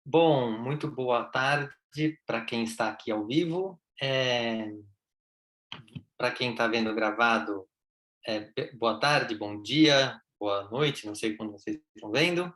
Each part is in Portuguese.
Bom, muito boa tarde para quem está aqui ao vivo. Para quem está vendo gravado, boa tarde, bom dia, boa noite, não sei quando vocês estão vendo.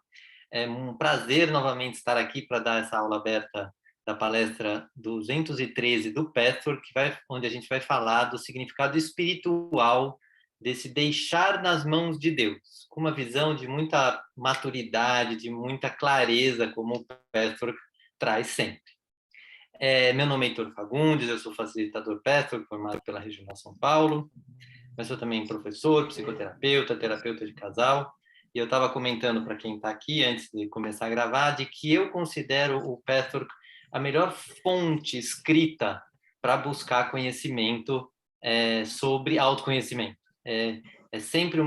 É um prazer novamente estar aqui para dar essa aula aberta da palestra 213 do Pastor, onde a gente vai falar do significado espiritual desse deixar nas mãos de Deus, com uma visão de muita maturidade, de muita clareza, como o Pastor traz sempre. Meu nome é Heitor Fagundes, eu sou facilitador Pastor, formado pela Regional São Paulo, mas sou também professor, psicoterapeuta, terapeuta de casal, e eu estava comentando para quem está aqui, antes de começar a gravar, de que eu considero o Pastor a melhor fonte escrita para buscar conhecimento sobre autoconhecimento. É sempre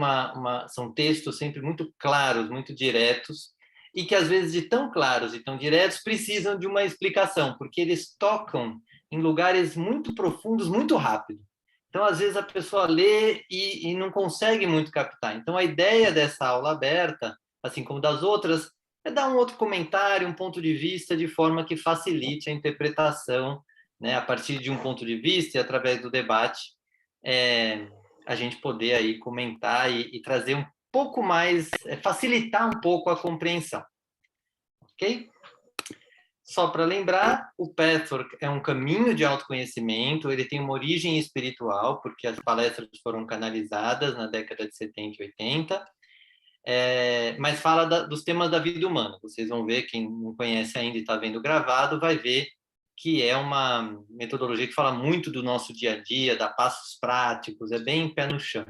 são textos sempre muito claros, muito diretos, e que às vezes de tão claros e tão diretos precisam de uma explicação, porque eles tocam em lugares muito profundos, muito rápido. Então, às vezes, a pessoa lê e não consegue muito captar. Então, a ideia dessa aula aberta, assim como das outras, é dar um outro comentário, um ponto de vista, de forma que facilite a interpretação, né, a partir de um ponto de vista e através do debate, a gente poder aí comentar e trazer um pouco mais, facilitar um pouco a compreensão. Ok? Só para lembrar, o Pathwork é um caminho de autoconhecimento, ele tem uma origem espiritual, porque as palestras foram canalizadas na década de 70 e 80, mas fala dos temas da vida humana. Vocês vão ver, quem não conhece ainda e está vendo gravado, vai ver que é uma metodologia que fala muito do nosso dia a dia, dá passos práticos, é bem pé no chão.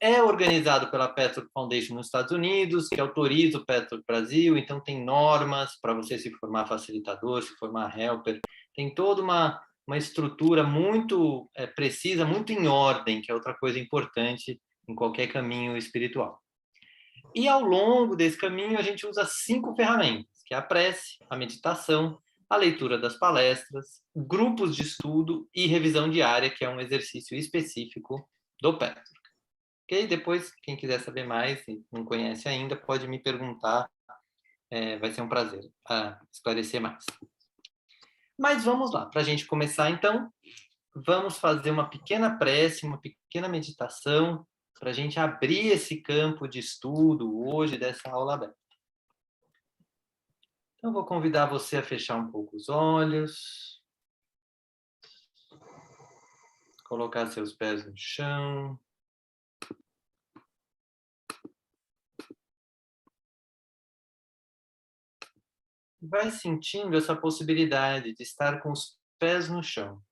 É organizado pela Petro Foundation nos Estados Unidos, que autoriza o Petro Brasil, então tem normas para você se formar facilitador, se formar helper, tem toda uma estrutura muito precisa, muito em ordem, que é outra coisa importante em qualquer caminho espiritual. E ao longo desse caminho a gente usa 5 ferramentas, que é a prece, a meditação, a leitura das palestras, grupos de estudo e revisão diária, que é um exercício específico do Petro. Ok? Depois, quem quiser saber mais e não conhece ainda, pode me perguntar. Vai ser um prazer esclarecer mais. Mas vamos lá. Para a gente começar, então, vamos fazer uma pequena prece, uma pequena meditação, para a gente abrir esse campo de estudo hoje dessa aula aberta. Então, vou convidar você a fechar um pouco os olhos, colocar seus pés no chão. Vai sentindo essa possibilidade de estar com os pés no chão.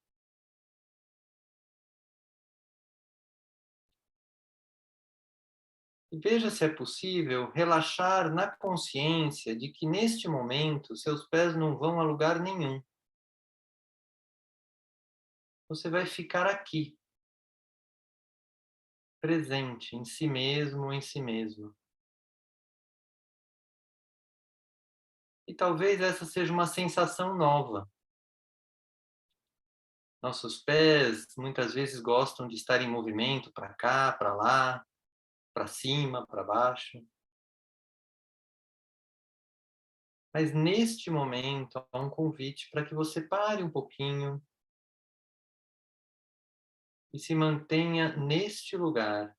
E veja se é possível relaxar na consciência de que neste momento seus pés não vão a lugar nenhum. Você vai ficar aqui, presente em si mesmo ou em si mesma. E talvez essa seja uma sensação nova. Nossos pés muitas vezes gostam de estar em movimento para cá, para lá, para cima, para baixo. Mas neste momento há um convite para que você pare um pouquinho e se mantenha neste lugar,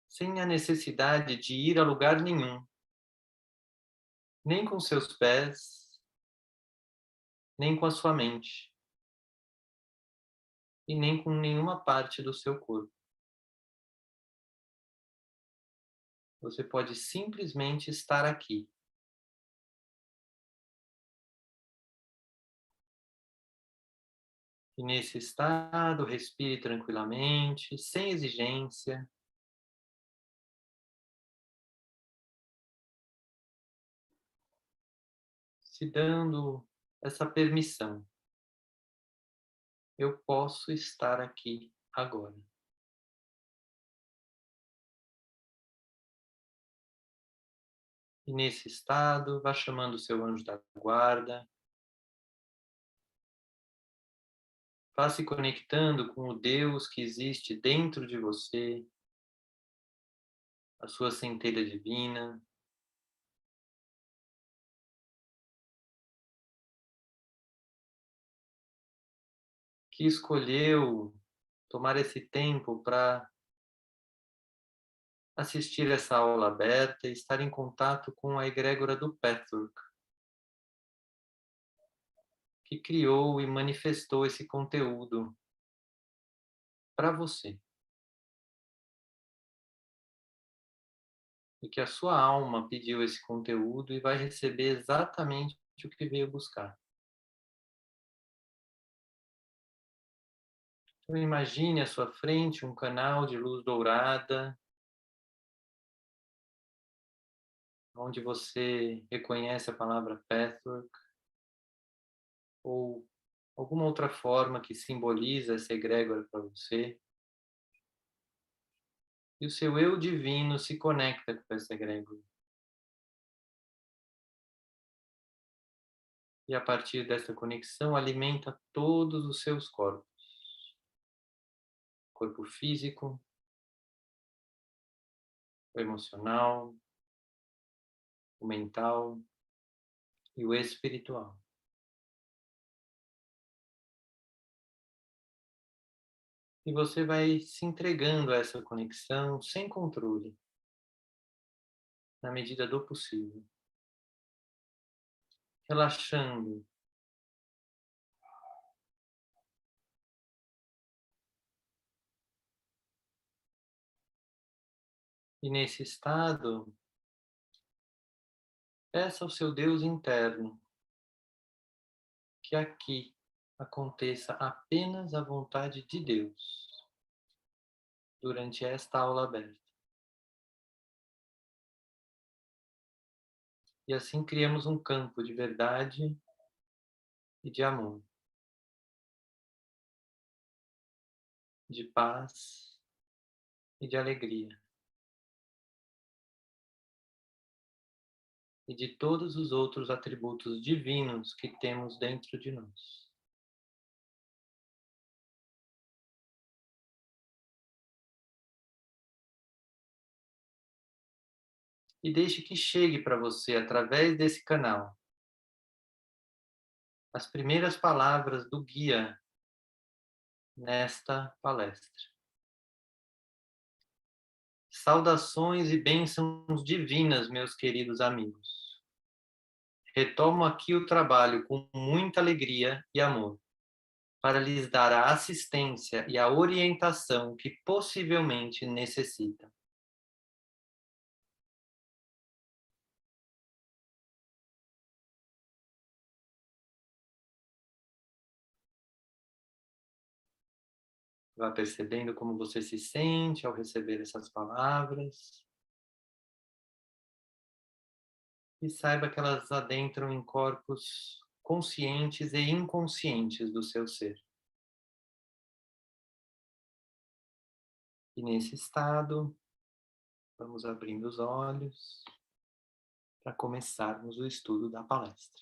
sem a necessidade de ir a lugar nenhum, nem com seus pés, nem com a sua mente, e nem com nenhuma parte do seu corpo. Você pode simplesmente estar aqui. E nesse estado, respire tranquilamente, sem exigência, se dando essa permissão. Eu posso estar aqui agora. E nesse estado, vá chamando o seu anjo da guarda, vá se conectando com o Deus que existe dentro de você, a sua centelha divina, que escolheu tomar esse tempo para assistir essa aula aberta e estar em contato com a egrégora do Pathwork, que criou e manifestou esse conteúdo para você. E que a sua alma pediu esse conteúdo e vai receber exatamente o que veio buscar. Então imagine à sua frente um canal de luz dourada, onde você reconhece a palavra Pathwork, ou alguma outra forma que simboliza essa egrégora para você. E o seu eu divino se conecta com essa egrégora. E a partir dessa conexão alimenta todos os seus corpos. Corpo físico, o emocional, o mental e o espiritual. E você vai se entregando a essa conexão sem controle, na medida do possível. Relaxando. E nesse estado, peça ao seu Deus interno que aqui aconteça apenas a vontade de Deus durante esta aula aberta. E assim criamos um campo de verdade e de amor, de paz e de alegria, e de todos os outros atributos divinos que temos dentro de nós. E deixe que chegue para você, através desse canal, as primeiras palavras do guia nesta palestra. Saudações e bênçãos divinas, meus queridos amigos. Retomo aqui o trabalho com muita alegria e amor, para lhes dar a assistência e a orientação que possivelmente necessitam. Vá percebendo como você se sente ao receber essas palavras. E saiba que elas adentram em corpos conscientes e inconscientes do seu ser. E nesse estado, vamos abrindo os olhos para começarmos o estudo da palestra.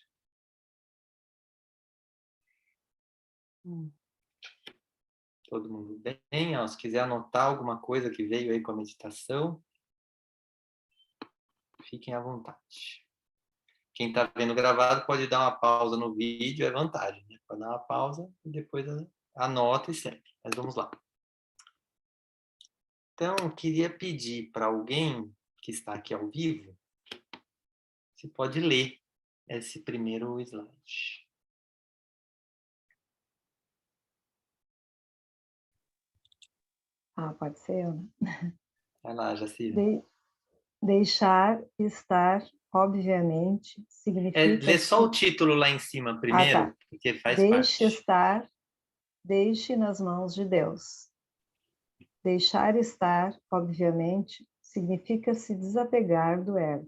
Todo mundo bem? Se quiser anotar alguma coisa que veio aí com a meditação, fiquem à vontade. Quem está vendo gravado pode dar uma pausa no vídeo, é vantagem, né? Pode dar uma pausa e depois anota e segue. Mas vamos lá. Então, eu queria pedir para alguém que está aqui ao vivo, se pode ler esse primeiro slide. Pode ser eu, né? Vai lá, Jacira. Deixar estar, obviamente, significa... Lê só o título lá em cima primeiro, porque faz Deixe parte. estar, deixe nas mãos de Deus. Deixar estar, obviamente, significa se desapegar do ego,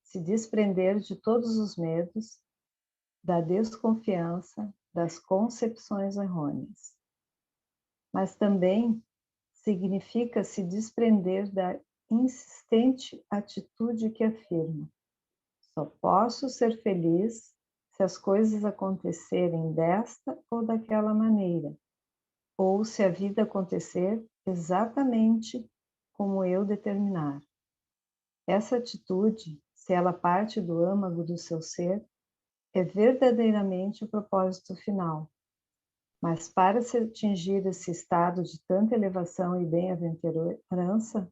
se desprender de todos os medos, da desconfiança, das concepções errôneas. Mas também significa se desprender da insistente atitude que afirma: só posso ser feliz se as coisas acontecerem desta ou daquela maneira, ou se a vida acontecer exatamente como eu determinar. Essa atitude, se ela parte do âmago do seu ser, é verdadeiramente o propósito final. Mas para se atingir esse estado de tanta elevação e bem-aventurança,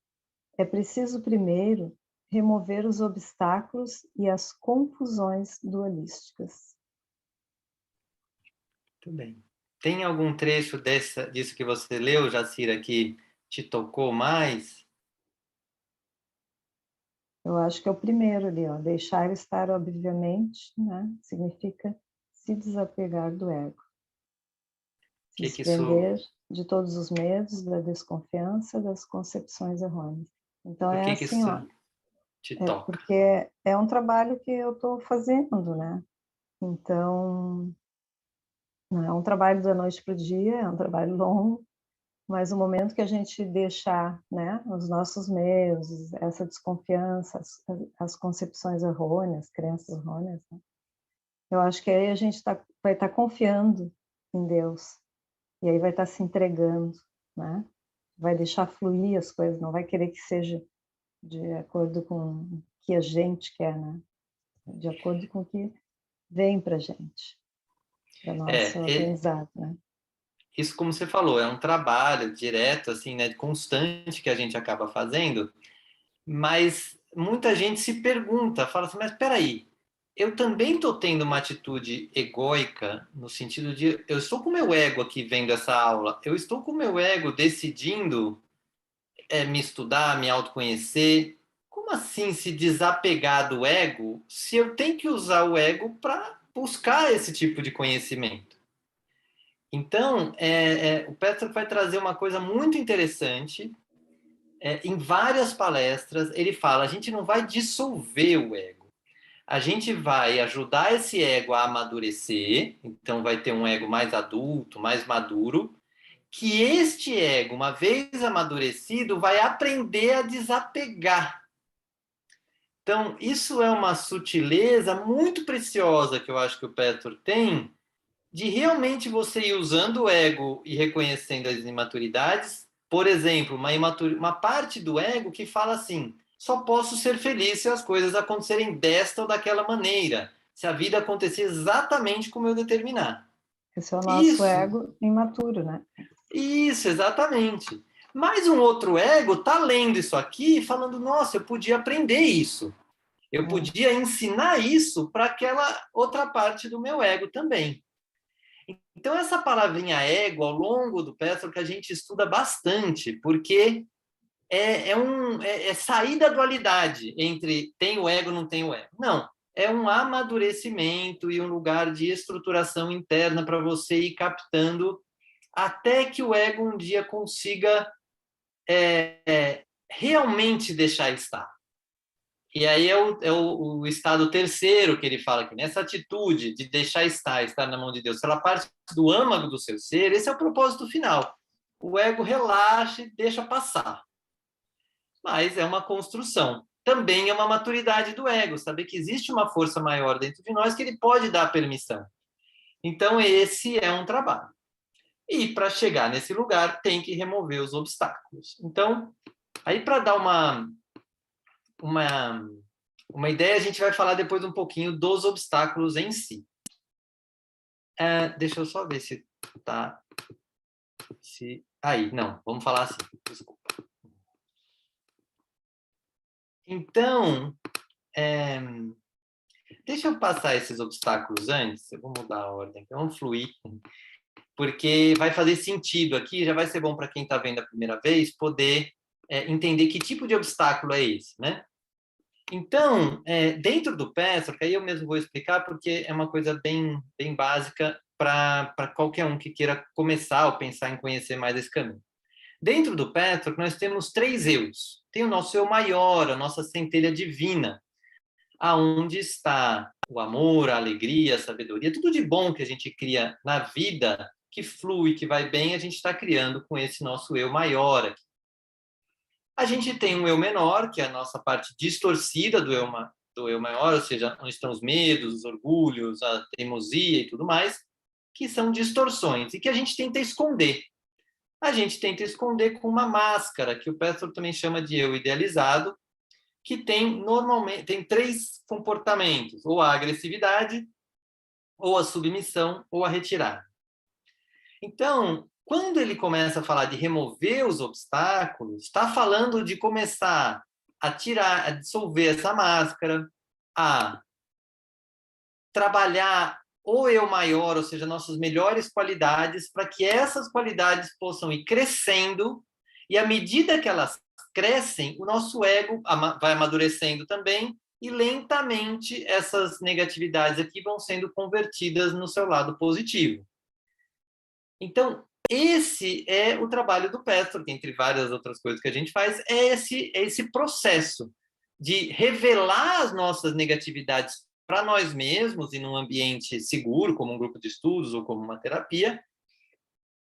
é preciso primeiro remover os obstáculos e as confusões dualísticas. Muito bem. Tem algum trecho disso que você leu, Jacira, que te tocou mais? Eu acho que é o primeiro ali, ó. Deixar estar, obviamente, né? Significa se desapegar do ego. Se Que isso, desprender de todos os medos, da desconfiança, das concepções errôneas. Então por é que assim, isso ó. te É toca? porque é um trabalho que eu estou fazendo, né? Então, não é um trabalho da noite para o dia, é um trabalho longo, mas o momento que a gente deixar, né, os nossos medos, essa desconfiança, as concepções errôneas, crenças errôneas, né? Eu acho que aí a gente vai estar confiando em Deus, e aí vai estar se entregando, né? Vai deixar fluir as coisas, não vai querer que seja de acordo com o que a gente quer, né? De acordo com o que vem para a gente, para nosso É, aprendizado, né? isso como você falou, é um trabalho direto, assim, né, constante que a gente acaba fazendo, mas muita gente se pergunta, fala assim, mas espera aí, eu também estou tendo uma atitude egóica, no sentido de, eu estou com o meu ego aqui vendo essa aula, eu estou com o meu ego decidindo me estudar, me autoconhecer. Como assim se desapegar do ego se eu tenho que usar o ego para buscar esse tipo de conhecimento? Então, o Petro vai trazer uma coisa muito interessante. Em várias palestras, ele fala: a gente não vai dissolver o ego, a gente vai ajudar esse ego a amadurecer, então vai ter um ego mais adulto, mais maduro, que este ego, uma vez amadurecido, vai aprender a desapegar. Então, isso é uma sutileza muito preciosa que eu acho que o Petro tem, de realmente você ir usando o ego e reconhecendo as imaturidades. Por exemplo, uma parte do ego que fala assim: só posso ser feliz se as coisas acontecerem desta ou daquela maneira, se a vida acontecer exatamente como eu determinar. Esse é o nosso Isso, ego imaturo, né? isso, exatamente. Mas um outro ego está lendo isso aqui e falando: nossa, eu podia aprender isso. Eu É. podia ensinar isso para aquela outra parte do meu ego também. Então, essa palavrinha ego, ao longo do Petro, que a gente estuda bastante, porque é sair da dualidade entre tem o ego e não tem o ego. Não, é um amadurecimento e um lugar de estruturação interna para você ir captando até que o ego um dia consiga realmente deixar estar. E aí o estado terceiro que ele fala aqui, nessa atitude de deixar estar na mão de Deus, ela parte do âmago do seu ser, esse é o propósito final. O ego relaxa e deixa passar. Mas é uma construção. Também é uma maturidade do ego, saber que existe uma força maior dentro de nós que ele pode dar permissão. Então, esse é um trabalho. E para chegar nesse lugar, tem que remover os obstáculos. Então, aí para dar uma uma ideia, a gente vai falar depois um pouquinho dos obstáculos em si. Deixa eu só ver se tá. Aí, não, vamos falar assim. Desculpa. Então, é, deixa eu passar esses obstáculos antes. Eu vou mudar a ordem, vamos fluir, porque vai fazer sentido aqui, já vai ser bom para quem está vendo a primeira vez poder entender que tipo de obstáculo é esse, né? Então, dentro do Petra, que aí eu mesmo vou explicar, porque é uma coisa bem básica para qualquer um que queira começar ou pensar em conhecer mais esse caminho. Dentro do Petra, nós temos três eus. Tem o nosso eu maior, a nossa centelha divina, aonde está o amor, a alegria, a sabedoria, tudo de bom que a gente cria na vida, que flui, que vai bem, a gente está criando com esse nosso eu maior aqui. A gente tem um eu menor, que é a nossa parte distorcida do eu maior, ou seja, onde estão os medos, os orgulhos, a teimosia e tudo mais, que são distorções e que a gente tenta esconder. A gente tenta esconder com uma máscara, que o Petro também chama de eu idealizado, que tem normalmente tem três comportamentos: ou a agressividade, ou a submissão, ou a retirada. Então, quando ele começa a falar de remover os obstáculos, está falando de começar a tirar, a dissolver essa máscara, a trabalhar o eu maior, ou seja, nossas melhores qualidades, para que essas qualidades possam ir crescendo, e à medida que elas crescem, o nosso ego vai amadurecendo também, e lentamente essas negatividades aqui vão sendo convertidas no seu lado positivo. Então, esse é o trabalho do Petro, que entre várias outras coisas que a gente faz, é esse processo de revelar as nossas negatividades para nós mesmos, e num ambiente seguro, como um grupo de estudos ou como uma terapia,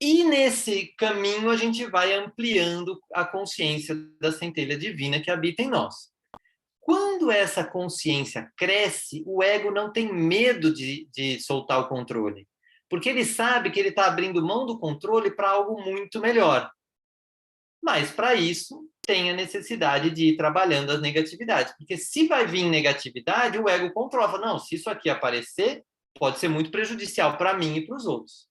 e nesse caminho a gente vai ampliando a consciência da centelha divina que habita em nós. Quando essa consciência cresce, o ego não tem medo de soltar o controle, porque ele sabe que ele está abrindo mão do controle para algo muito melhor. Mas, para isso, tem a necessidade de ir trabalhando as negatividades, porque se vai vir negatividade, o ego controla. Não, se isso aqui aparecer, pode ser muito prejudicial para mim e para os outros.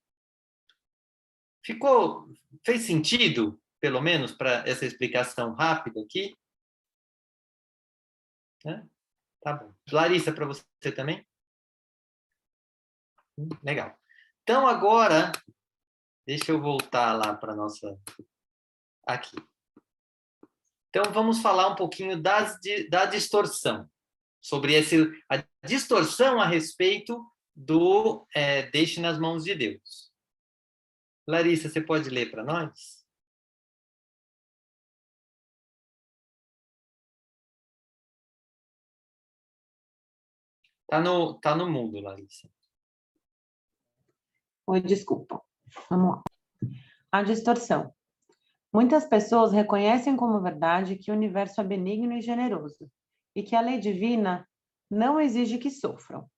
Fez sentido, pelo menos, para essa explicação rápida aqui? Tá bom. Larissa, para você também? Legal. Então, agora, deixa eu voltar lá para a nossa... Aqui. Então, vamos falar um pouquinho da distorção. Sobre a distorção a respeito do deixe nas mãos de Deus. Larissa, você pode ler para nós? Tá no mudo, Larissa. Oi, desculpa. Vamos lá. A distorção. Muitas pessoas reconhecem como verdade que o universo é benigno e generoso e que a lei divina não exige que sofram.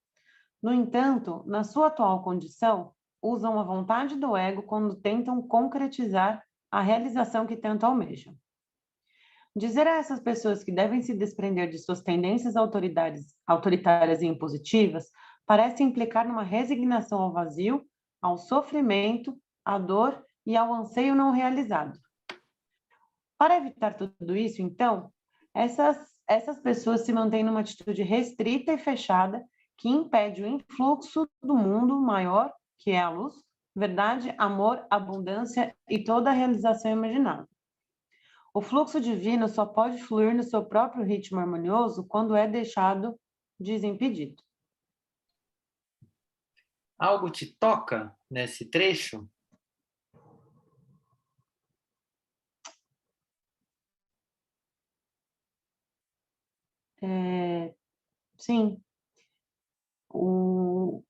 No entanto, na sua atual condição, usam a vontade do ego quando tentam concretizar a realização que tanto almejam. Dizer a essas pessoas que devem se desprender de suas tendências autoritárias e impositivas parece implicar numa resignação ao vazio, ao sofrimento, à dor e ao anseio não realizado. Para evitar tudo isso, então, essas pessoas se mantêm numa atitude restrita e fechada que impede o influxo do mundo maior, que é a luz, verdade, amor, abundância e toda a realização imaginável. O fluxo divino só pode fluir no seu próprio ritmo harmonioso quando é deixado desimpedido. Algo te toca nesse trecho? Sim. O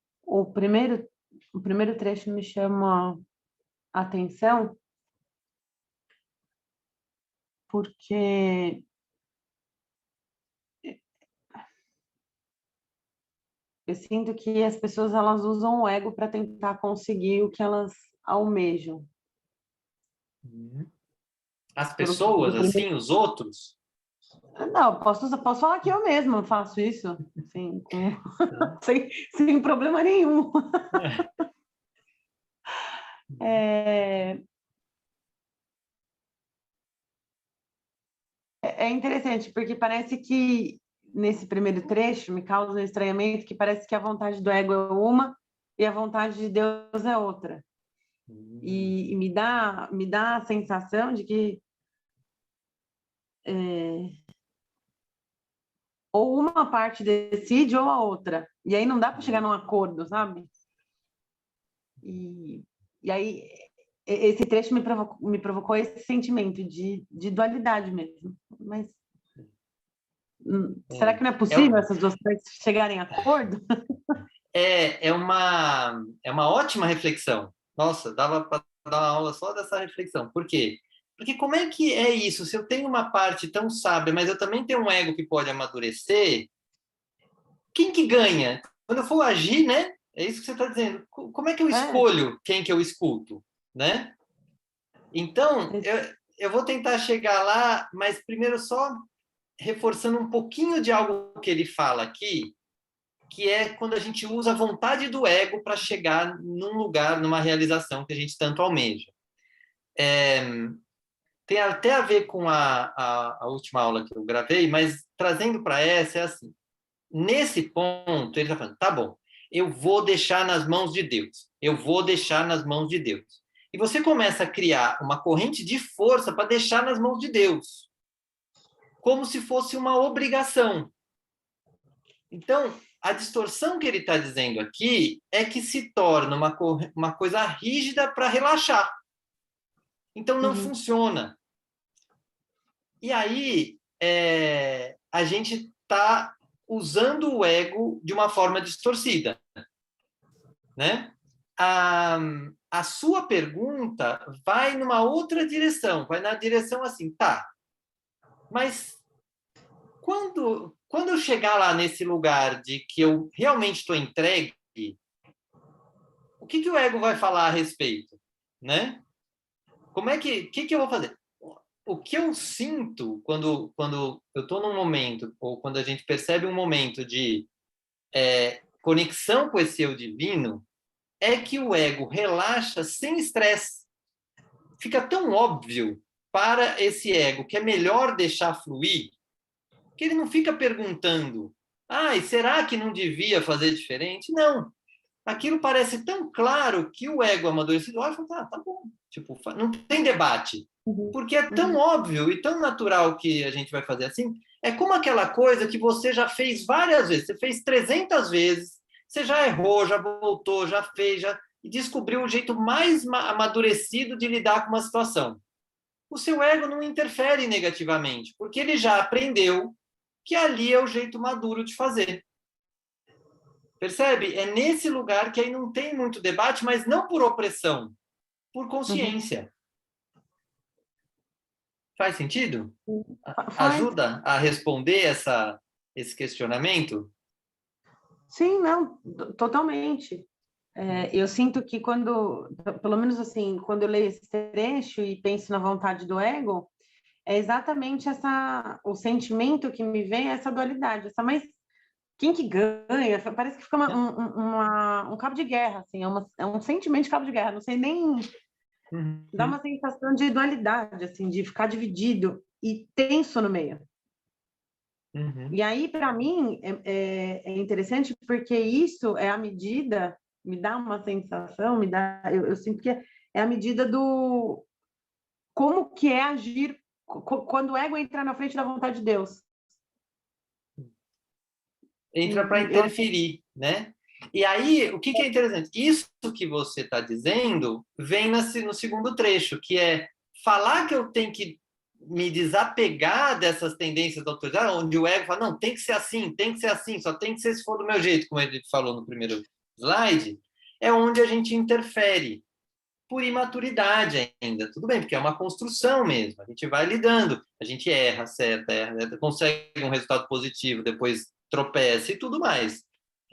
primeiro trecho me chama a atenção porque eu sinto que as pessoas elas usam o ego para tentar conseguir o que elas almejam. As pessoas, assim, os outros? Não, posso falar que eu mesma faço isso, assim, sem problema nenhum. É interessante, porque parece que nesse primeiro trecho me causa um estranhamento que parece que a vontade do ego é uma e a vontade de Deus é outra. E me dá a sensação de que ou uma parte decide ou a outra. E aí não dá para chegar num acordo, sabe? E aí esse trecho me provocou esse sentimento de dualidade mesmo. Mas será que não é possível essas duas partes chegarem a acordo? É uma ótima reflexão. Nossa, dava para dar uma aula só dessa reflexão. Por quê? Porque como é que é isso? Se eu tenho uma parte tão sábia, mas eu também tenho um ego que pode amadurecer, quem que ganha? Quando eu for agir, né? É isso que você está dizendo. Como é que eu escolho quem que eu escuto, né? Então, eu vou tentar chegar lá, mas primeiro só reforçando um pouquinho de algo que ele fala aqui, que é quando a gente usa a vontade do ego para chegar num lugar, numa realização que a gente tanto almeja. Tem até a ver com a última aula que eu gravei, mas trazendo para essa, é assim, nesse ponto, ele está falando, tá bom, eu vou deixar nas mãos de Deus, eu vou deixar nas mãos de Deus. E você começa a criar uma corrente de força para deixar nas mãos de Deus, como se fosse uma obrigação. Então, a distorção que ele está dizendo aqui é que se torna uma coisa rígida para relaxar. Então, não funciona. E aí, a gente está usando o ego de uma forma distorcida. Né? A sua pergunta vai numa outra direção, vai na direção assim, tá, mas quando eu chegar lá nesse lugar de que eu realmente estou entregue, o que o ego vai falar a respeito? Né? Como é que eu vou fazer? O que eu sinto quando eu estou num momento, ou quando a gente percebe um momento de conexão com esse eu divino, é que o ego relaxa sem estresse. Fica tão óbvio para esse ego que é melhor deixar fluir, que ele não fica perguntando, e será que não devia fazer diferente? Não. Aquilo parece tão claro que o ego amadurecido olha e fala, tá bom. Tipo, não tem debate. Porque é tão óbvio e tão natural que a gente vai fazer assim. É como aquela coisa que você já fez várias vezes. Você fez 300 vezes, você já errou, já voltou, já fez, e descobriu um jeito mais amadurecido de lidar com uma situação. O seu ego não interfere negativamente, porque ele já aprendeu que ali é o jeito maduro de fazer. Percebe? É nesse lugar que aí não tem muito debate, mas não por opressão, por consciência. Faz sentido? Ajuda a responder esse questionamento? Sim, não, totalmente. Eu sinto que pelo menos assim, quando eu leio esse trecho e penso na vontade do ego, é exatamente o sentimento que me vem, essa dualidade, mas quem que ganha? Parece que fica um cabo de guerra, assim, é um sentimento de cabo de guerra, não sei nem... Dá uma sensação de dualidade, assim, de ficar dividido e tenso no meio. E aí, para mim, é interessante porque isso é a medida, me dá uma sensação, eu sinto que é a medida do como que é agir quando o ego entra na frente da vontade de Deus. Entra para interferir, né? E aí, o que é interessante? Isso que você está dizendo vem no segundo trecho, que é falar que eu tenho que me desapegar dessas tendências autoritárias, onde o ego fala, não, tem que ser assim, só tem que ser se for do meu jeito, como ele falou no primeiro slide, é onde a gente interfere por imaturidade ainda. Tudo bem, porque é uma construção mesmo, a gente vai lidando, a gente erra, acerta, consegue um resultado positivo, depois tropeça e tudo mais.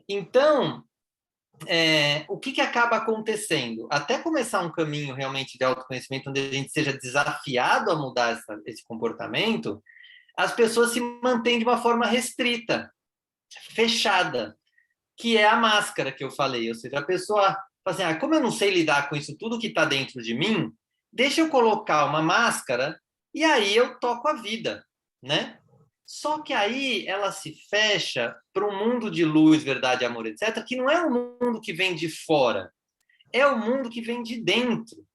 Então, o que acaba acontecendo? Até começar um caminho realmente de autoconhecimento, onde a gente seja desafiado a mudar esse comportamento, as pessoas se mantêm de uma forma restrita, fechada, que é a máscara que eu falei. Ou seja, a pessoa fala assim, como eu não sei lidar com isso tudo que está dentro de mim, deixa eu colocar uma máscara e aí eu toco a vida, né? Só que aí ela se fecha para um mundo de luz, verdade, amor, etc., que não é um mundo que vem de fora, é o mundo que vem de dentro.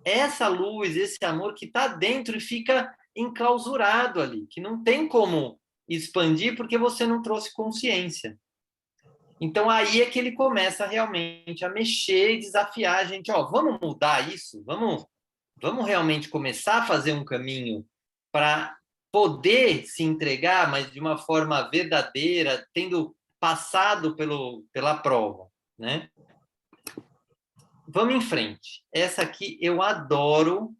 Essa luz, esse amor que está dentro e fica enclausurado ali, que não tem como expandir porque você não trouxe consciência. Então, aí é que ele começa realmente a mexer e desafiar a gente. Vamos mudar isso? Vamos realmente começar a fazer um caminho para poder se entregar, mas de uma forma verdadeira, tendo passado pela prova, né? Vamos em frente. Essa aqui eu adoro.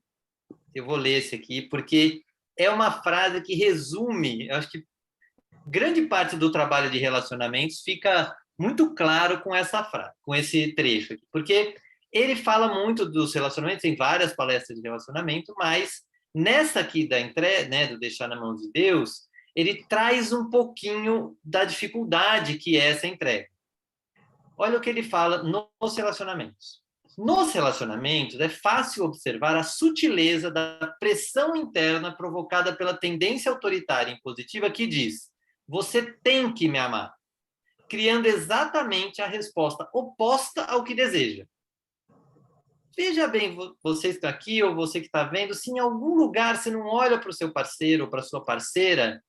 Eu vou ler esse aqui, porque é uma frase que resume, eu acho que grande parte do trabalho de relacionamentos fica muito claro com essa frase, com esse trecho aqui, porque ele fala muito dos relacionamentos, em várias palestras de relacionamento, mas nessa aqui da entrega, né, do deixar na mão de Deus, ele traz um pouquinho da dificuldade que é essa entrega. Olha o que ele fala nos relacionamentos. Nos relacionamentos, é fácil observar a sutileza da pressão interna provocada pela tendência autoritária e impositiva que diz: você tem que me amar, criando exatamente a resposta oposta ao que deseja. Veja bem, você está aqui ou você que está vendo, se em algum lugar você não olha para o seu parceiro ou para a sua parceira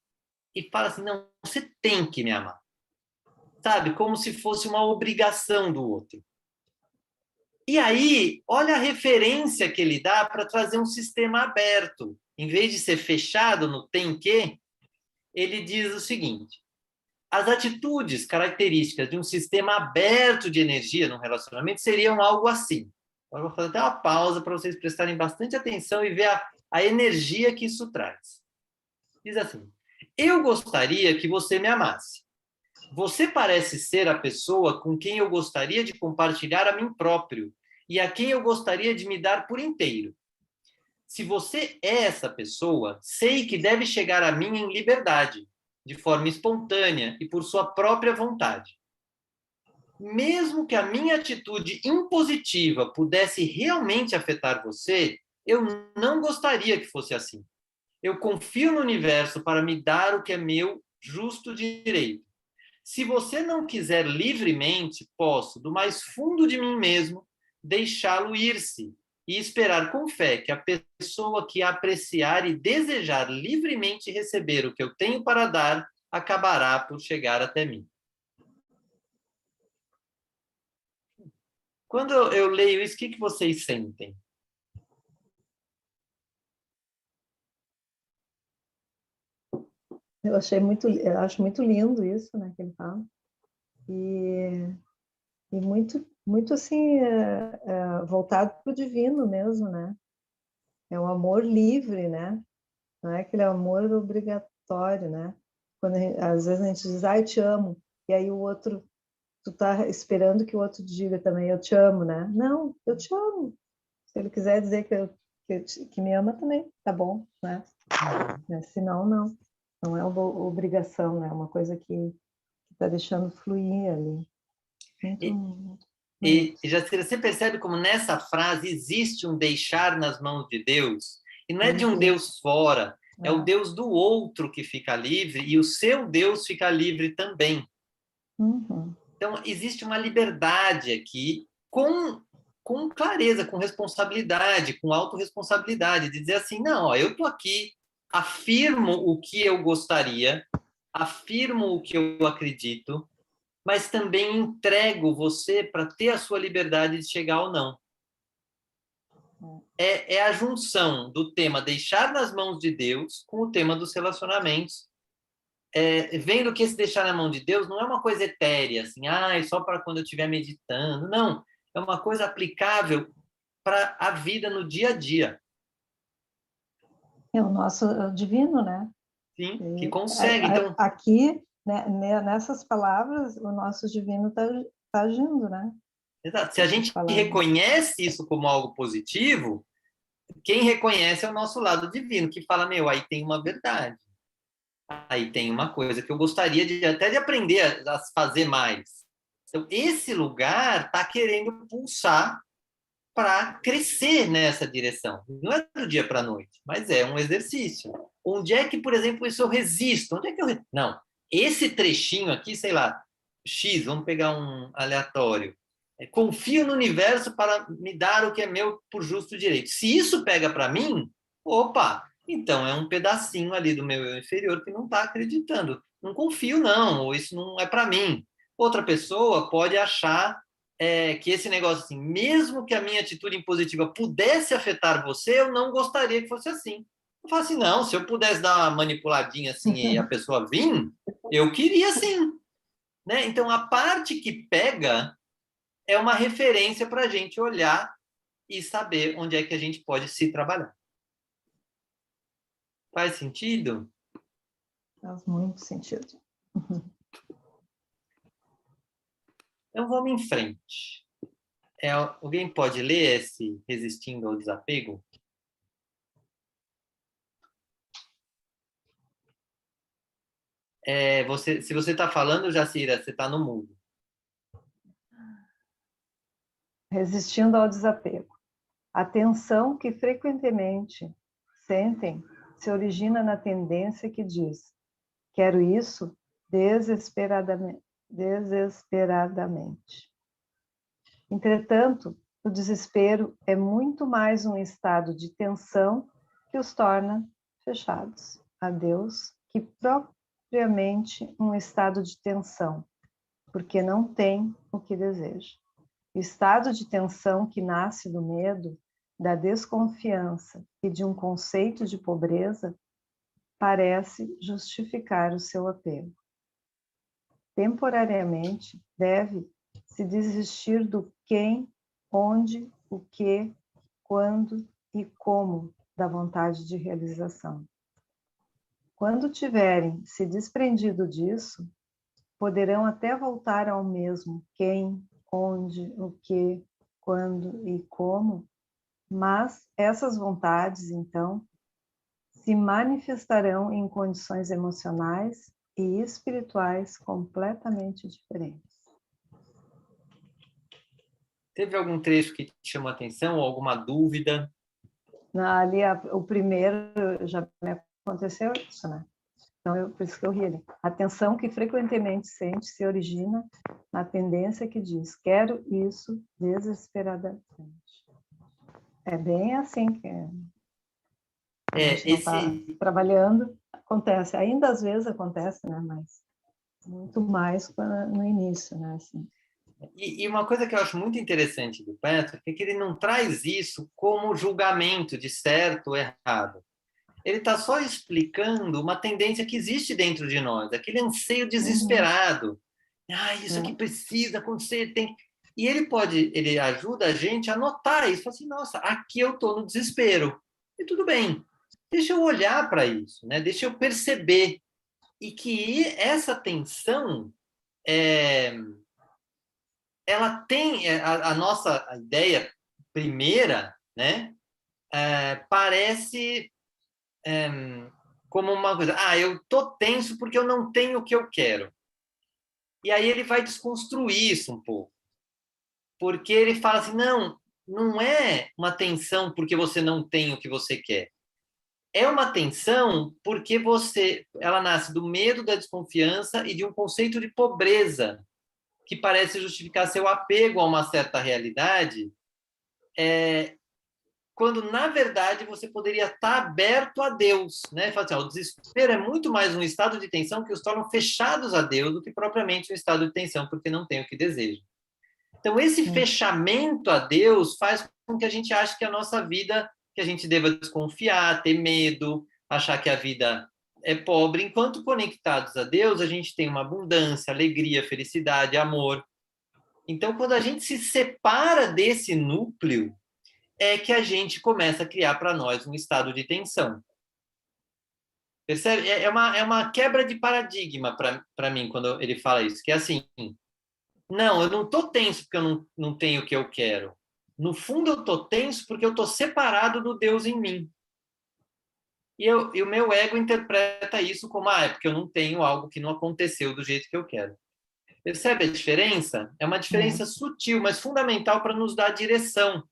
e fala assim, não, você tem que me amar. Sabe? Como se fosse uma obrigação do outro. E aí, olha a referência que ele dá para trazer um sistema aberto. Em vez de ser fechado no tem que, ele diz o seguinte: as atitudes características de um sistema aberto de energia no relacionamento seriam algo assim. Agora eu vou fazer até uma pausa para vocês prestarem bastante atenção e ver a energia que isso traz. Diz assim: eu gostaria que você me amasse. Você parece ser a pessoa com quem eu gostaria de compartilhar a mim próprio e a quem eu gostaria de me dar por inteiro. Se você é essa pessoa, sei que deve chegar a mim em liberdade, de forma espontânea e por sua própria vontade. Mesmo que a minha atitude impositiva pudesse realmente afetar você, eu não gostaria que fosse assim. Eu confio no universo para me dar o que é meu justo direito. Se você não quiser livremente, posso, do mais fundo de mim mesmo, deixá-lo ir-se e esperar com fé que a pessoa que apreciar e desejar livremente receber o que eu tenho para dar acabará por chegar até mim. Quando eu leio isso, o que vocês sentem? Eu acho muito lindo isso, né, que ele fala. E muito assim, voltado para o divino mesmo, né? É um amor livre, né? Não é aquele amor obrigatório, né? Às vezes a gente diz, eu te amo, e aí o outro, tu tá esperando que o outro diga também, eu te amo, né? Não, eu te amo. Se ele quiser dizer que me ama também, tá bom, né? Senão, não. Não é uma obrigação, né? É uma coisa que está deixando fluir ali. Muito E já você percebe como nessa frase existe um deixar nas mãos de Deus? E não é de um Deus fora, é o Deus do outro que fica livre e o seu Deus fica livre também. Uhum. Então, existe uma liberdade aqui com clareza, com responsabilidade, com autorresponsabilidade, de dizer assim, não, ó, eu estou aqui, afirmo o que eu gostaria, afirmo o que eu acredito, mas também entrego você para ter a sua liberdade de chegar ou não. É a junção do tema deixar nas mãos de Deus com o tema dos relacionamentos. Vendo que esse deixar na mão de Deus não é uma coisa etérea, assim, só para quando eu estiver meditando. Não, é uma coisa aplicável para a vida no dia a dia. É o nosso divino, né? Sim, que consegue. Então, aqui, né, nessas palavras, o nosso divino está agindo, né? exato. Se a gente reconhece isso como algo positivo, quem reconhece é o nosso lado divino, que fala, aí tem uma verdade. Aí tem uma coisa que eu gostaria até de aprender a fazer mais. Então, esse lugar está querendo pulsar para crescer nessa direção. Não é do dia para a noite, mas é um exercício. Onde é que, por exemplo, isso eu resisto? Onde é que eu... Não, esse trechinho aqui, sei lá, X, vamos pegar um aleatório. Confio no universo para me dar o que é meu por justo direito. Se isso pega para mim, opa, então é um pedacinho ali do meu eu inferior que não está acreditando. Não confio, não, ou isso não é para mim. Outra pessoa pode achar que esse negócio assim, mesmo que a minha atitude impositiva pudesse afetar você, eu não gostaria que fosse assim. Eu falo assim, não, se eu pudesse dar uma manipuladinha assim e a pessoa vir, eu queria sim. Né? Então, a parte que pega é uma referência para a gente olhar e saber onde é que a gente pode se trabalhar. Faz sentido? Faz muito sentido. Então, vamos em frente. Alguém pode ler esse Resistindo ao Desapego? se você está falando, Jacira, você está no mudo. Resistindo ao desapego. A tensão que frequentemente sentem se origina na tendência que diz: quero isso desesperadamente. Entretanto, o desespero é muito mais um estado de tensão que os torna fechados a Deus que propriamente um estado de tensão, porque não tem o que deseja. O estado de tensão que nasce do medo, da desconfiança e de um conceito de pobreza parece justificar o seu apego. Temporariamente, deve-se desistir do quem, onde, o que, quando e como da vontade de realização. Quando tiverem se desprendido disso, poderão até voltar ao mesmo quem, onde, o que, quando e como, mas essas vontades, então, se manifestarão em condições emocionais e espirituais completamente diferentes. Teve algum trecho que te chamou a atenção ou alguma dúvida? Ali, o primeiro, já me aconteceu isso, né? Então, por isso que eu ri ali. A tensão que frequentemente sente se origina na tendência que diz: quero isso desesperadamente. É bem assim que a gente não está trabalhando, acontece. Ainda às vezes acontece, né? Mas muito mais no início, né? Assim. E uma coisa que eu acho muito interessante do Patrick é que ele não traz isso como julgamento de certo ou errado. Ele está só explicando uma tendência que existe dentro de nós, aquele anseio desesperado. Isso aqui precisa acontecer, tem. E ele ajuda a gente a notar isso, assim, nossa, aqui eu estou no desespero. E tudo bem, deixa eu olhar para isso, né? Deixa eu perceber. E que essa tensão, ela tem a nossa ideia primeira, né? Parece como uma coisa, eu tô tenso porque eu não tenho o que eu quero. E aí ele vai desconstruir isso um pouco. Porque ele fala assim, não é uma tensão porque você não tem o que você quer. É uma tensão porque ela nasce do medo, da desconfiança e de um conceito de pobreza que parece justificar seu apego a uma certa realidade, quando, na verdade, você poderia estar aberto a Deus. Né? Fala assim, o desespero é muito mais um estado de tensão que os tornam fechados a Deus do que propriamente um estado de tensão, porque não tem o que deseja. Então, esse fechamento a Deus faz com que a gente ache que a nossa vida, que a gente deva desconfiar, ter medo, achar que a vida é pobre. Enquanto conectados a Deus, a gente tem uma abundância, alegria, felicidade, amor. Então, quando a gente se separa desse núcleo, é que a gente começa a criar para nós um estado de tensão. Percebe? É uma quebra de paradigma para mim, quando ele fala isso, que é assim, não, eu não estou tenso porque eu não tenho o que eu quero. No fundo, eu estou tenso porque eu estou separado do Deus em mim. E o meu ego interpreta isso como, é porque eu não tenho algo que não aconteceu do jeito que eu quero. Percebe a diferença? É uma diferença sutil, mas fundamental para nos dar direção.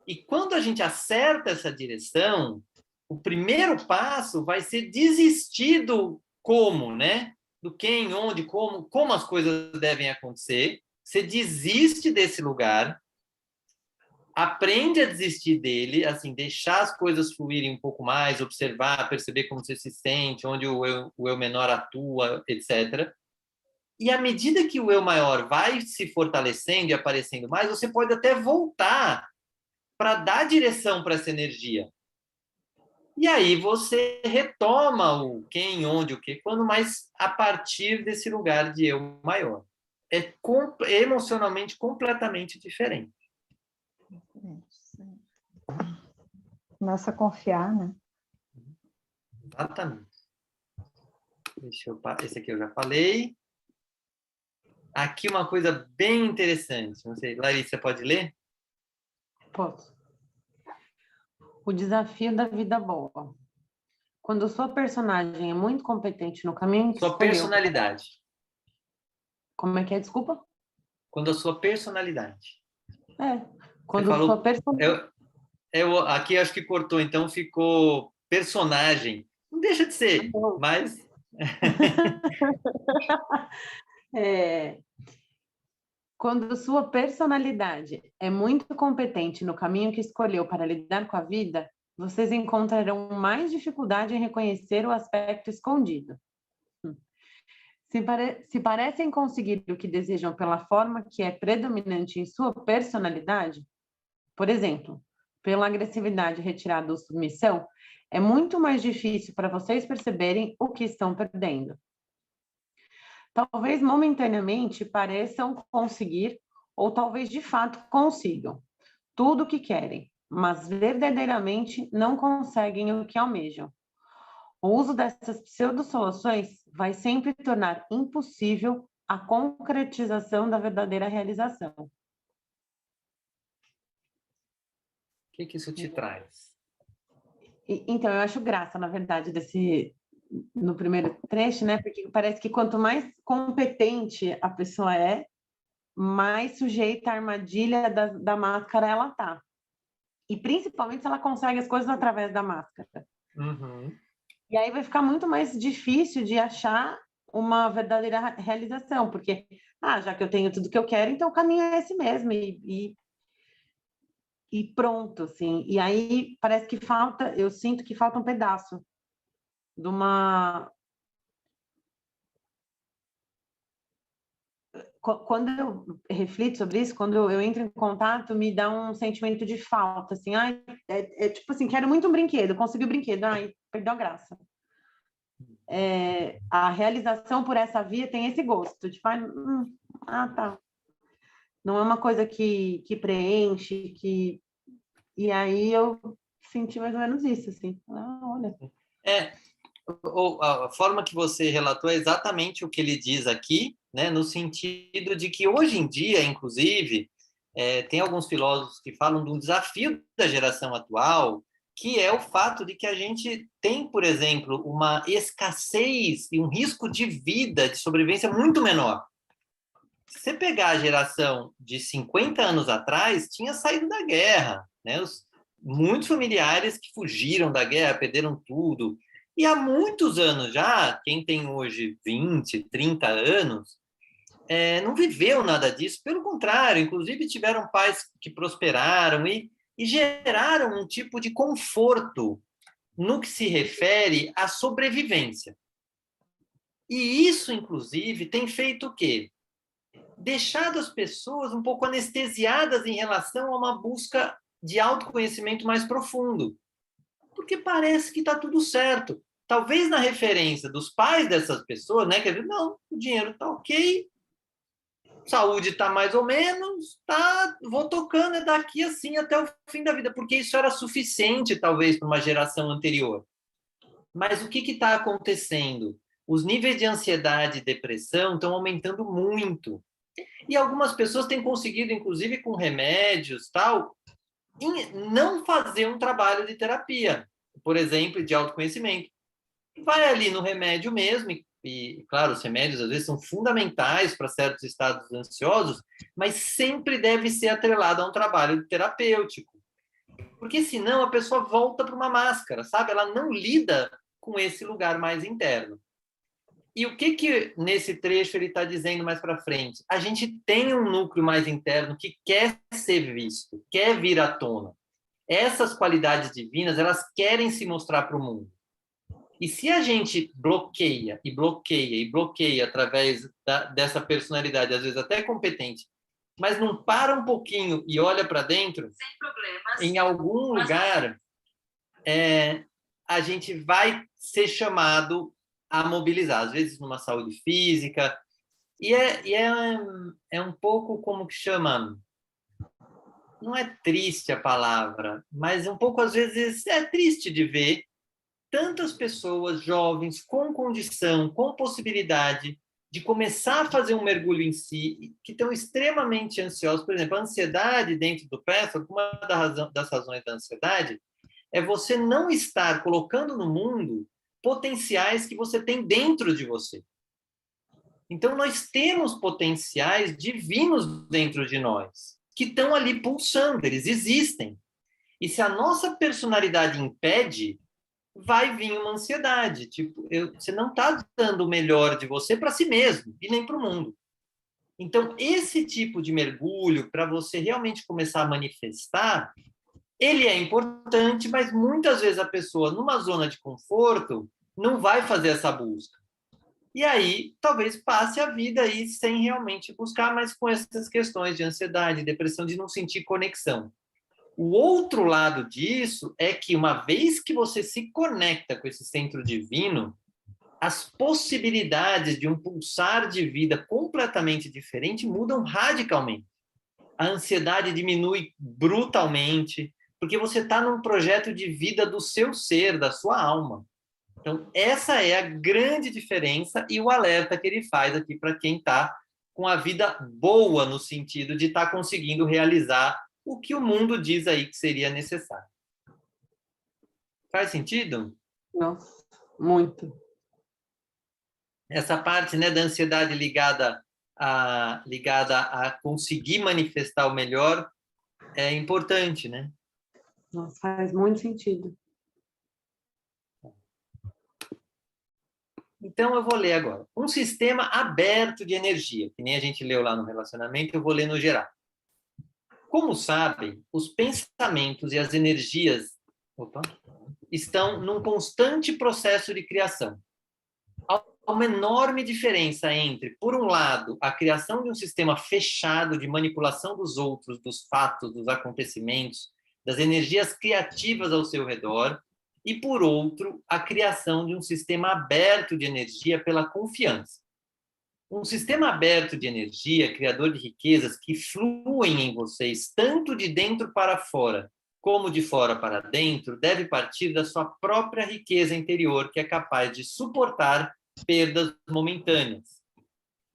E quando a gente acerta essa direção, o primeiro passo vai ser desistir do como, né? Do quem, onde, como as coisas devem acontecer. Você desiste desse lugar, aprende a desistir dele, assim, deixar as coisas fluírem um pouco mais, observar, perceber como você se sente, onde o eu menor atua, etc. E à medida que o eu maior vai se fortalecendo e aparecendo mais, você pode até voltar para dar direção para essa energia. E aí você retoma o quem, onde, o que, quando, mas a partir desse lugar de eu maior. É emocionalmente completamente diferente. Começa a confiar, né? Exatamente. Esse aqui eu já falei. Aqui uma coisa bem interessante. Não sei, Larissa, pode ler? Posso. O desafio da vida boa. Quando sua personagem é muito competente no caminho que Sua escolheu... personalidade. Como é que é? Desculpa? Quando a sua personalidade. É. Você Quando sua falou... personalidade... Aqui acho que cortou, então ficou personagem. Não deixa de ser, mas... Quando sua personalidade é muito competente no caminho que escolheu para lidar com a vida, vocês encontrarão mais dificuldade em reconhecer o aspecto escondido. Se parecem conseguir o que desejam pela forma que é predominante em sua personalidade, por exemplo, pela agressividade retirada ou submissão, é muito mais difícil para vocês perceberem o que estão perdendo. Talvez momentaneamente pareçam conseguir, ou talvez de fato consigam, tudo o que querem, mas verdadeiramente não conseguem o que almejam. O uso dessas pseudo-soluções vai sempre tornar impossível a concretização da verdadeira realização. O que isso te traz? Então, eu acho graça, na verdade, no primeiro trecho, né? Porque parece que quanto mais competente a pessoa é, mais sujeita à armadilha da máscara ela tá. E principalmente se ela consegue as coisas através da máscara. Uhum. E aí vai ficar muito mais difícil de achar uma verdadeira realização, porque, já que eu tenho tudo que eu quero, então o caminho é esse mesmo, e pronto, assim. E aí parece que eu sinto que falta um pedaço de uma... Quando eu reflito sobre isso, quando eu entro em contato, me dá um sentimento de falta, assim, tipo assim, quero muito um brinquedo, consegui o brinquedo, perdeu a graça. A realização por essa via tem esse gosto, tipo, tá. Não é uma coisa que preenche, e aí eu senti mais ou menos isso, assim. Olha. A forma que você relatou é exatamente o que ele diz aqui, né, no sentido de que hoje em dia, inclusive, tem alguns filósofos que falam de um desafio da geração atual, que é o fato de que a gente tem, por exemplo, uma escassez e um risco de vida, de sobrevivência muito menor. Se você pegar a geração de 50 anos atrás, tinha saído da guerra, né? Muitos familiares que fugiram da guerra, perderam tudo. E há muitos anos já, quem tem hoje 20, 30 anos, não viveu nada disso. Pelo contrário, inclusive tiveram pais que prosperaram e geraram um tipo de conforto no que se refere à sobrevivência. E isso, inclusive, tem feito o quê? Deixado as pessoas um pouco anestesiadas em relação a uma busca de autoconhecimento mais profundo. Porque parece que está tudo certo. Talvez na referência dos pais dessas pessoas, né? Quer dizer, não, o dinheiro está ok, saúde está mais ou menos, tá, vou tocando daqui assim até o fim da vida, porque isso era suficiente, talvez, para uma geração anterior. Mas o que está acontecendo? Os níveis de ansiedade e depressão estão aumentando muito. E algumas pessoas têm conseguido, inclusive com remédios, tal, não fazer um trabalho de terapia, por exemplo, de autoconhecimento. Vai ali no remédio mesmo, e claro, os remédios às vezes são fundamentais para certos estados ansiosos, mas sempre deve ser atrelado a um trabalho terapêutico. Porque senão a pessoa volta para uma máscara, sabe? Ela não lida com esse lugar mais interno. E o que nesse trecho ele está dizendo mais para frente? A gente tem um núcleo mais interno que quer ser visto, quer vir à tona. Essas qualidades divinas, elas querem se mostrar para o mundo. E se a gente bloqueia, e bloqueia, e bloqueia através dessa personalidade, às vezes até competente, mas não para um pouquinho e olha para dentro, sem problemas, em algum lugar, a gente vai ser chamado a mobilizar, às vezes numa saúde física, e é um pouco como que chama, não é triste a palavra, mas um pouco às vezes é triste de ver tantas pessoas jovens com condição, com possibilidade de começar a fazer um mergulho em si, que estão extremamente ansiosos. Por exemplo, a ansiedade dentro do Pressler, uma das razões da ansiedade é você não estar colocando no mundo potenciais que você tem dentro de você. Então, nós temos potenciais divinos dentro de nós, que estão ali pulsando, eles existem. E se a nossa personalidade impede, vai vir uma ansiedade. Tipo, você não está dando o melhor de você para si mesmo e nem para o mundo. Então, esse tipo de mergulho, para você realmente começar a manifestar, ele é importante, mas muitas vezes a pessoa, numa zona de conforto, não vai fazer essa busca. E aí, talvez passe a vida aí sem realmente buscar, mas com essas questões de ansiedade, depressão, de não sentir conexão. O outro lado disso é que, uma vez que você se conecta com esse centro divino, as possibilidades de um pulsar de vida completamente diferente mudam radicalmente. A ansiedade diminui brutalmente, porque você está num projeto de vida do seu ser, da sua alma. Então, essa é a grande diferença e o alerta que ele faz aqui para quem está com a vida boa, no sentido de estar conseguindo realizar o que o mundo diz aí que seria necessário. Faz sentido? Nossa, muito. Essa parte, né, da ansiedade ligada a conseguir manifestar o melhor é importante, né? Nossa, faz muito sentido. Então, eu vou ler agora. Um sistema aberto de energia, que nem a gente leu lá no relacionamento, eu vou ler no geral. Como sabem, os pensamentos e as energias estão num constante processo de criação. Há uma enorme diferença entre, por um lado, a criação de um sistema fechado de manipulação dos outros, dos fatos, dos acontecimentos, das energias criativas ao seu redor, e, por outro, a criação de um sistema aberto de energia pela confiança. Um sistema aberto de energia, criador de riquezas que fluem em vocês, tanto de dentro para fora, como de fora para dentro, deve partir da sua própria riqueza interior, que é capaz de suportar perdas momentâneas.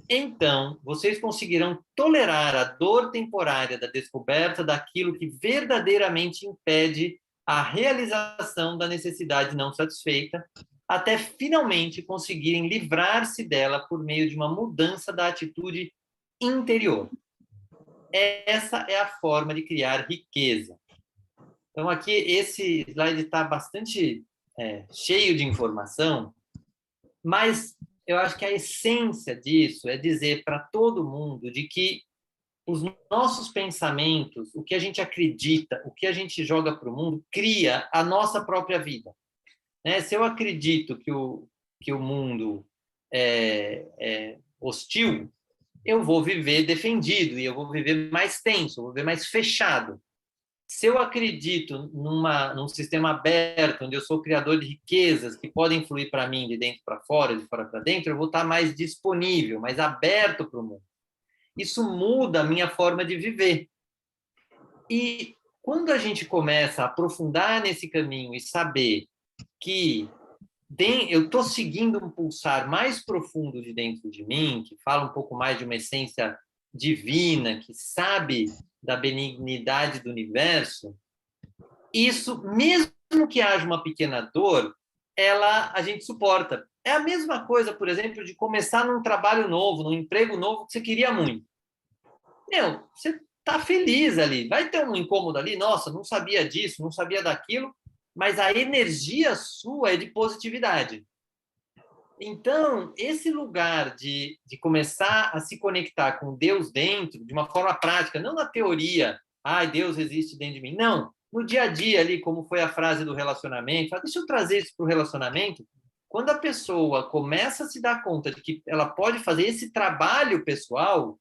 Então, vocês conseguirão tolerar a dor temporária da descoberta daquilo que verdadeiramente impede a realização da necessidade não satisfeita, até finalmente conseguirem livrar-se dela por meio de uma mudança da atitude interior. Essa é a forma de criar riqueza. Então, aqui, esse slide está bastante cheio de informação, mas eu acho que a essência disso é dizer para todo mundo de que os nossos pensamentos, o que a gente acredita, o que a gente joga para o mundo, cria a nossa própria vida. Se eu acredito que o mundo é hostil, eu vou viver defendido e eu vou viver mais tenso, eu vou viver mais fechado. Se eu acredito num sistema aberto, onde eu sou criador de riquezas que podem fluir para mim de dentro para fora, de fora para dentro, eu vou estar mais disponível, mais aberto para o mundo. Isso muda a minha forma de viver. E quando a gente começa a aprofundar nesse caminho e saber que eu estou seguindo um pulsar mais profundo de dentro de mim, que fala um pouco mais de uma essência divina, que sabe da benignidade do universo, isso, mesmo que haja uma pequena dor, a gente suporta. É a mesma coisa, por exemplo, de começar num trabalho novo, num emprego novo que você queria muito. Você está feliz ali. Vai ter um incômodo ali, nossa, não sabia disso, não sabia daquilo, mas a energia sua é de positividade. Então, esse lugar de começar a se conectar com Deus dentro, de uma forma prática, não na teoria, Deus existe dentro de mim. Não, no dia a dia ali, como foi a frase do relacionamento, deixa eu trazer isso para o relacionamento. Quando a pessoa começa a se dar conta de que ela pode fazer esse trabalho pessoal,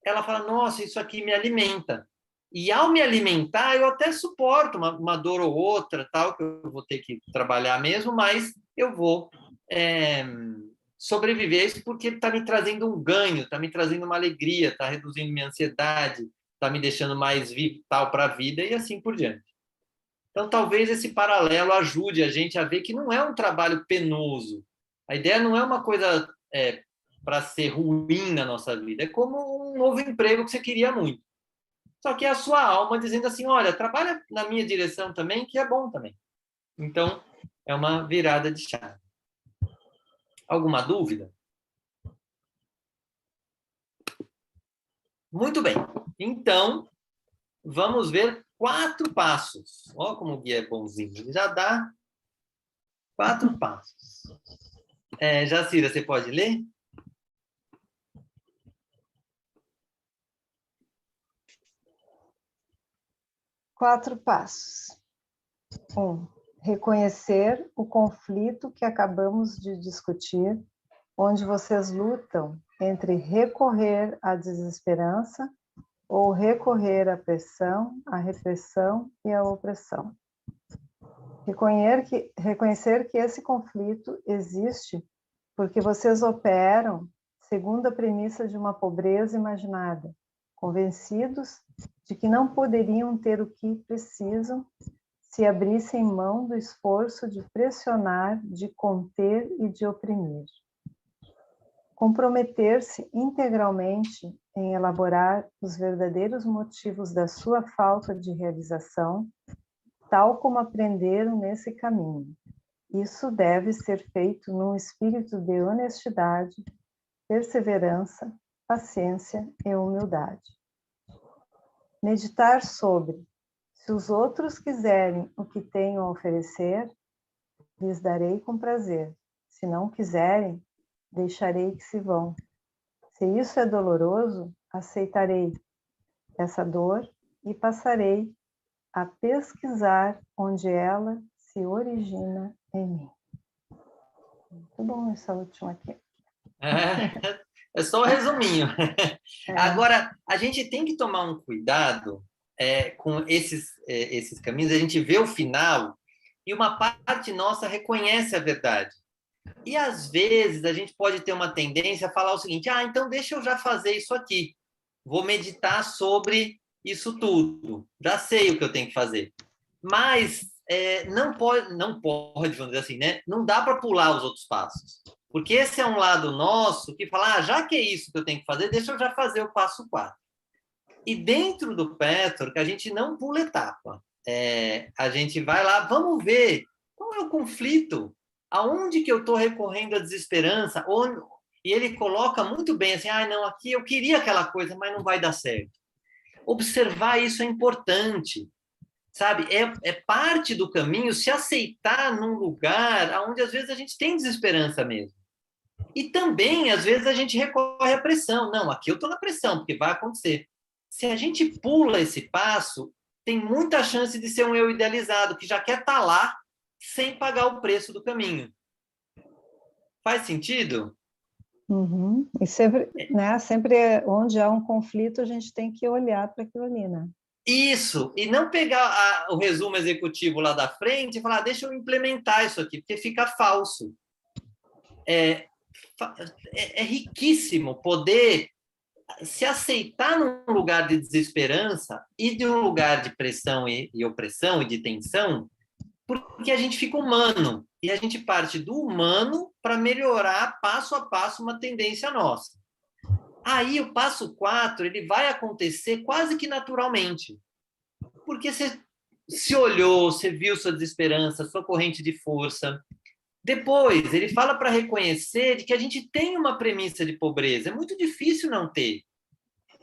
ela fala, nossa, isso aqui me alimenta. E ao me alimentar, eu até suporto uma dor ou outra, tal, que eu vou ter que trabalhar mesmo, mas eu vou sobreviver isso porque está me trazendo um ganho, está me trazendo uma alegria, está reduzindo minha ansiedade, está me deixando mais vital para a vida e assim por diante. Então, talvez esse paralelo ajude a gente a ver que não é um trabalho penoso. A ideia não é uma coisa para ser ruim na nossa vida, é como um novo emprego que você queria muito. Só que é a sua alma dizendo assim, olha, trabalha na minha direção também, que é bom também. Então, é uma virada de chave. Alguma dúvida? Muito bem. Então, vamos ver 4 passos. Olha como o guia é bonzinho. Ele já dá 4 passos. Jacira, você pode ler? Quatro passos. 1. Reconhecer o conflito que acabamos de discutir, onde vocês lutam entre recorrer à desesperança ou recorrer à pressão, à repressão e à opressão. Reconhecer que esse conflito existe porque vocês operam segundo a premissa de uma pobreza imaginada, convencidos de que não poderiam ter o que precisam se abrissem mão do esforço de pressionar, de conter e de oprimir. Comprometer-se integralmente em elaborar os verdadeiros motivos da sua falta de realização, tal como aprenderam nesse caminho. Isso deve ser feito num espírito de honestidade, perseverança, paciência e humildade. Meditar sobre: se os outros quiserem o que tenho a oferecer, lhes darei com prazer. Se não quiserem, deixarei que se vão. Se isso é doloroso, aceitarei essa dor e passarei a pesquisar onde ela se origina em mim. Muito bom essa última aqui. É só um resuminho. Agora, a gente tem que tomar um cuidado com esses caminhos. A gente vê o final e uma parte nossa reconhece a verdade. E, às vezes, a gente pode ter uma tendência a falar o seguinte: então deixa eu já fazer isso aqui. Vou meditar sobre isso tudo. Já sei o que eu tenho que fazer. Mas não pode, vamos dizer assim, né? Não dá para pular os outros passos. Porque esse é um lado nosso que fala: já que é isso que eu tenho que fazer, deixa eu já fazer o passo 4. E dentro do Petro, que a gente não pula etapa. A gente vai lá, vamos ver qual é o conflito, aonde que eu estou recorrendo à desesperança, e ele coloca muito bem assim: não, aqui eu queria aquela coisa, mas não vai dar certo. Observar isso é importante, sabe? É parte do caminho se aceitar num lugar onde às vezes a gente tem desesperança mesmo. E também, às vezes, a gente recorre à pressão. Não, aqui eu estou na pressão, porque vai acontecer. Se a gente pula esse passo, tem muita chance de ser um eu idealizado, que já quer estar lá sem pagar o preço do caminho. Faz sentido? Uhum. E sempre, né, sempre onde há um conflito, a gente tem que olhar para aquilo ali, né? Isso, e não pegar o resumo executivo lá da frente e falar: deixa eu implementar isso aqui, porque fica falso. É riquíssimo poder se aceitar num lugar de desesperança e de um lugar de pressão e opressão e de tensão, porque a gente fica humano e a gente parte do humano para melhorar passo a passo uma tendência nossa. Aí o passo 4 ele vai acontecer quase que naturalmente, porque você se olhou, você viu sua desesperança, sua corrente de força. Depois, ele fala para reconhecer de que a gente tem uma premissa de pobreza. É muito difícil não ter.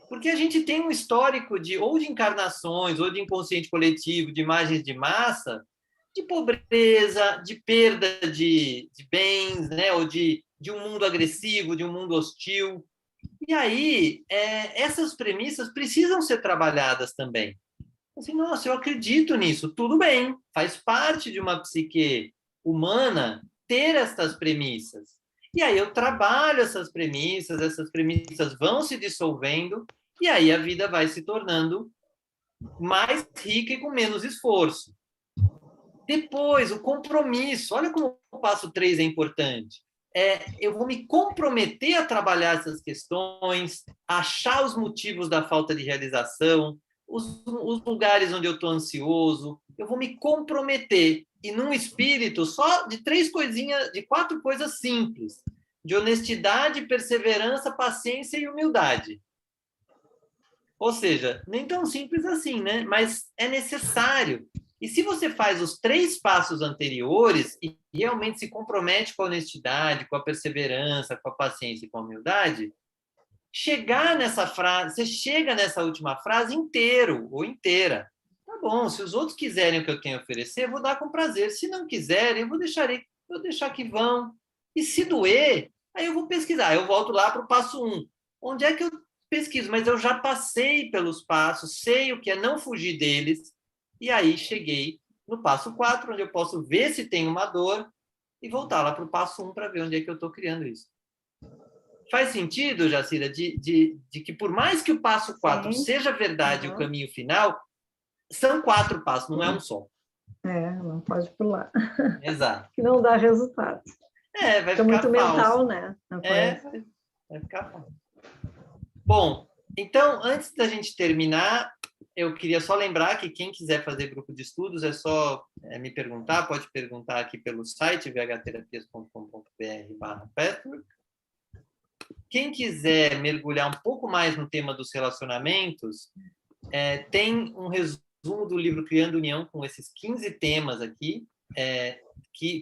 Porque a gente tem um histórico ou de encarnações, ou de inconsciente coletivo, de imagens de massa, de pobreza, de perda de bens, né? Ou de um mundo agressivo, de um mundo hostil. E aí, essas premissas precisam ser trabalhadas também. Assim, nossa, eu acredito nisso. Tudo bem, faz parte de uma psique humana ter estas premissas. E aí eu trabalho essas premissas vão se dissolvendo, e aí a vida vai se tornando mais rica e com menos esforço. Depois, o compromisso. Olha como o passo 3 é importante. Eu vou me comprometer a trabalhar essas questões, achar os motivos da falta de realização, os lugares onde eu estou ansioso. Eu vou me comprometer, e num espírito só de 4 coisas simples: de honestidade, perseverança, paciência e humildade. Ou seja, nem tão simples assim, né? Mas é necessário. E se você faz os 3 passos anteriores e realmente se compromete com a honestidade, com a perseverança, com a paciência e com a humildade, chegar nessa frase, você chega nessa última frase inteiro ou inteira. Tá bom, se os outros quiserem o que eu tenho a oferecer, eu vou dar com prazer. Se não quiserem, eu vou deixar que vão. E se doer, aí eu vou pesquisar. Eu volto lá para o passo 1. Onde é que eu pesquiso? Mas eu já passei pelos passos, sei o que é não fugir deles. E aí cheguei no passo 4, onde eu posso ver se tem uma dor e voltar lá para o passo 1 para ver onde é que eu estou criando isso. Faz sentido, Jacira, de que por mais que o passo 4 Sim. seja verdade o caminho final, são 4 passos, não é um só. Não pode pular. Exato. Que não dá resultado. Vai Fica ficar muito falso. mental, né? Vai ficar falso. Bom, então, antes da gente terminar, eu queria só lembrar que quem quiser fazer grupo de estudos é só me perguntar, pode perguntar aqui pelo site vhterapias.com.br/Patrick. Quem quiser mergulhar um pouco mais no tema dos relacionamentos, tem um resumo do livro Criando União, com esses 15 temas aqui,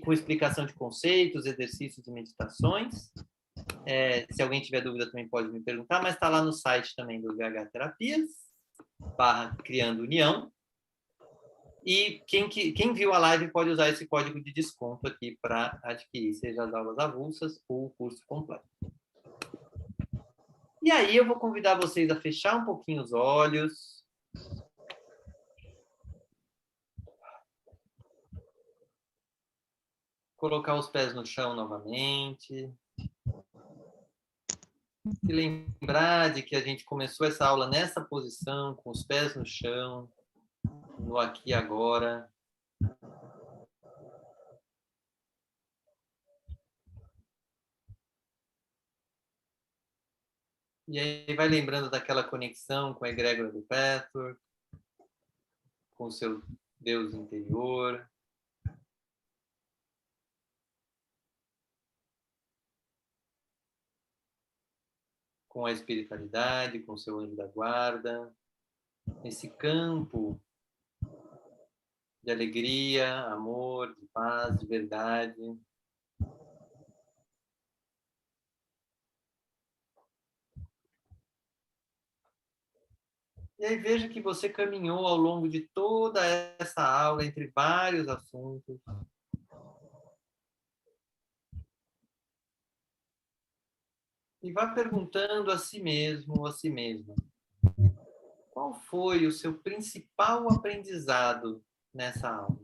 com explicação de conceitos, exercícios e meditações. Se alguém tiver dúvida também pode me perguntar, mas está lá no site também do VH Terapias, /Criando União. E quem viu a live pode usar esse código de desconto aqui para adquirir, seja as aulas avulsas ou o curso completo. E aí eu vou convidar vocês a fechar um pouquinho os olhos. Colocar os pés no chão novamente. E lembrar de que a gente começou essa aula nessa posição, com os pés no chão, no aqui e agora. E aí vai lembrando daquela conexão com a egrégora do Patrick, com o seu Deus interior. Com a espiritualidade, com o seu anjo da guarda. Esse campo de alegria, amor, de paz, de verdade. E aí veja que você caminhou ao longo de toda essa aula entre vários assuntos. E vá perguntando a si mesmo ou a si mesma: qual foi o seu principal aprendizado nessa aula?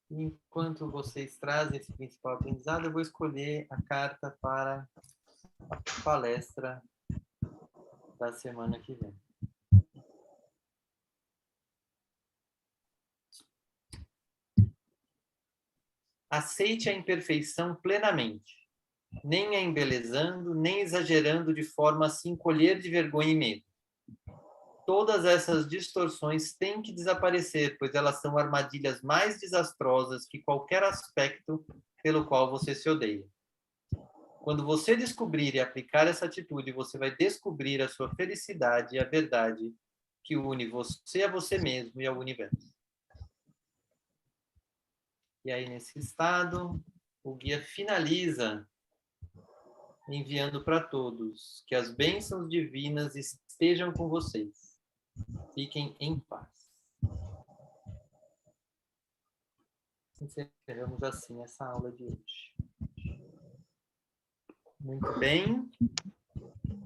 Enquanto vocês trazem esse principal aprendizado, eu vou escolher a carta para a palestra da semana que vem. Aceite a imperfeição plenamente, nem a embelezando, nem exagerando de forma a se encolher de vergonha e medo. Todas essas distorções têm que desaparecer, pois elas são armadilhas mais desastrosas que qualquer aspecto pelo qual você se odeia. Quando você descobrir e aplicar essa atitude, você vai descobrir a sua felicidade e a verdade que une você a você mesmo e ao universo. E aí, nesse estado, o guia finaliza enviando para todos que as bênçãos divinas estejam com vocês. Fiquem em paz. Encerramos assim essa aula de hoje. Muito bem.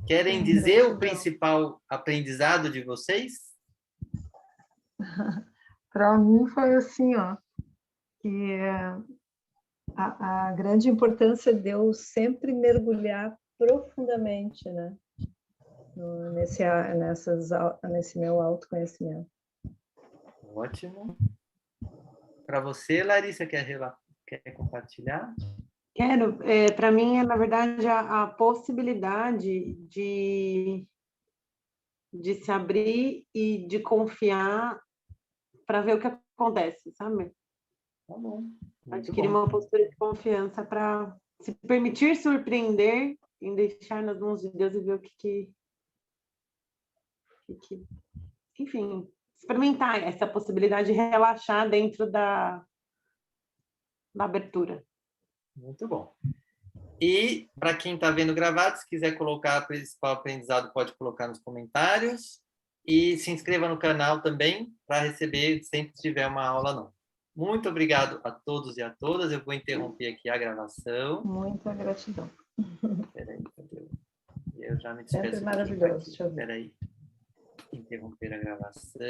Querem dizer o principal aprendizado de vocês? Para mim foi assim, ó, que a grande importância de eu sempre mergulhar profundamente, né, nesse meu autoconhecimento. Ótimo. Para você, Larissa, quer compartilhar? Quero. Para mim, na verdade, a possibilidade de se abrir e de confiar para ver o que acontece, sabe? Tá bom. Muito Adquirir bom. uma postura de confiança para se permitir surpreender, em deixar nas mãos de Deus e ver o enfim, experimentar essa possibilidade de relaxar dentro da abertura. Muito bom. E para quem está vendo gravado, se quiser colocar o principal aprendizado, pode colocar nos comentários. E se inscreva no canal também para receber sempre que tiver uma aula nova. Muito obrigado a todos e a todas. Eu vou interromper aqui a gravação. Muita gratidão. Espera aí, cadê? Eu já me Sempre despeço. maravilhoso. Deixa eu ver. Espera aí. Interromper a gravação.